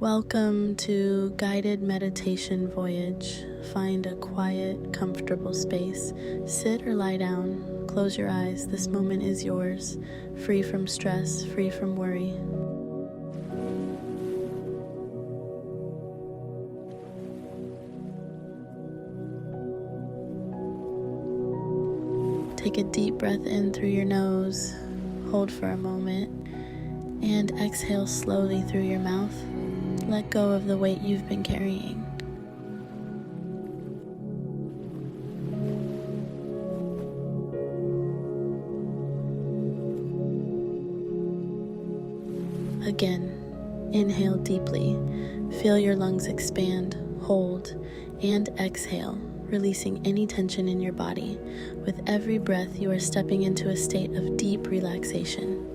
Welcome to Guided Meditation Voyage. Find a quiet, comfortable space. Sit or lie down. Close your eyes. This moment is yours. Free from stress, free from worry. Take a deep breath in through your nose. Hold for a moment. And exhale slowly through your mouth. Let go of the weight you've been carrying. Again, inhale deeply. Feel your lungs expand, hold, and exhale, releasing any tension in your body. With every breath, you are stepping into a state of deep relaxation.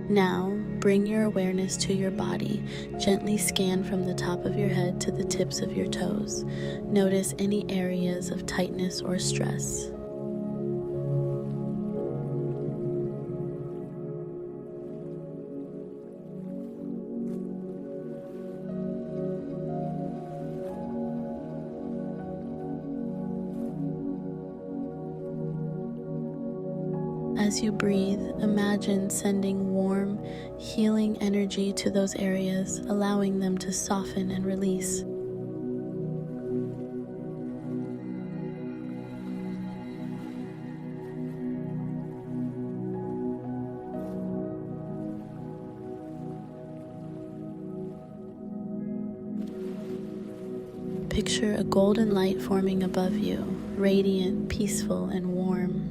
Now, bring your awareness to your body. Gently scan from the top of your head to the tips of your toes. Notice any areas of tightness or stress. As you breathe, imagine sending warm, healing energy to those areas, allowing them to soften and release. Picture a golden light forming above you, radiant, peaceful, and warm.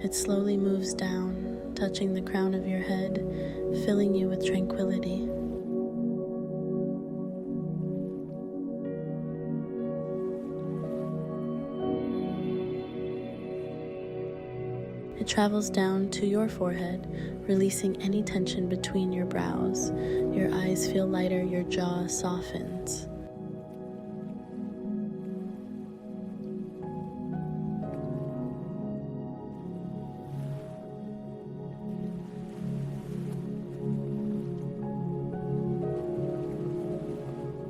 It slowly moves down, touching the crown of your head, filling you with tranquility. It travels down to your forehead, releasing any tension between your brows. Your eyes feel lighter, your jaw softens.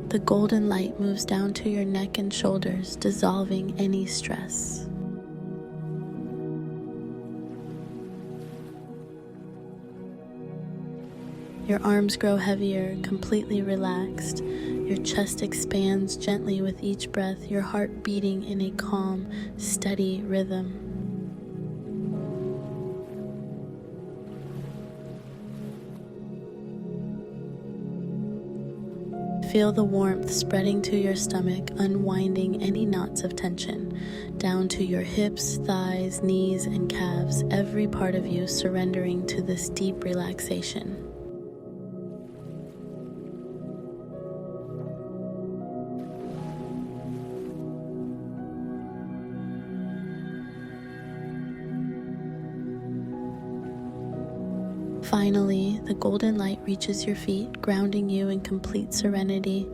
The golden light moves down to your neck and shoulders, dissolving any stress. Your arms grow heavier, completely relaxed. Your chest expands gently with each breath, your heart beating in a calm, steady rhythm. Feel the warmth spreading to your stomach, unwinding any knots of tension, down to your hips, thighs, knees, and calves, every part of you surrendering to this deep relaxation. Finally, the golden light reaches your feet, grounding you in complete serenity.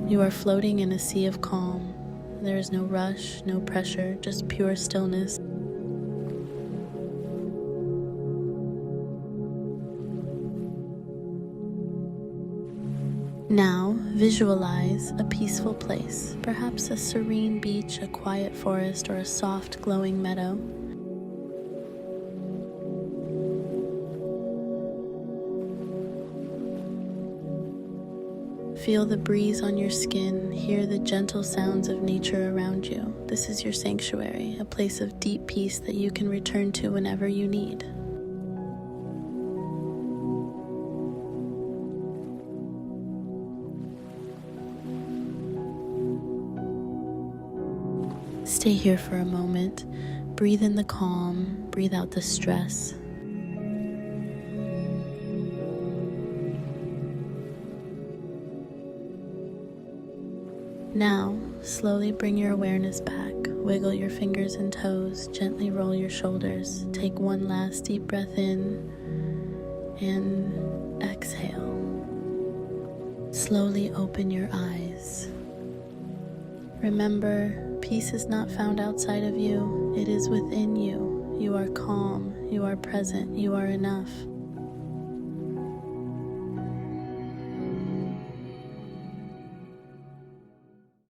You are floating in a sea of calm. There is no rush, no pressure, just pure stillness. Now, visualize a peaceful place, perhaps a serene beach, a quiet forest, or a soft, glowing meadow. Feel the breeze on your skin, hear the gentle sounds of nature around you. This is your sanctuary, a place of deep peace that you can return to whenever you need. Stay here for a moment. Breathe in the calm, breathe out the stress. Now, slowly bring your awareness back. Wiggle your fingers and toes. Gently roll your shoulders. Take one last deep breath in and exhale. Slowly open your eyes. Remember, peace is not found outside of you. It is within you. You are calm. You are present. You are enough.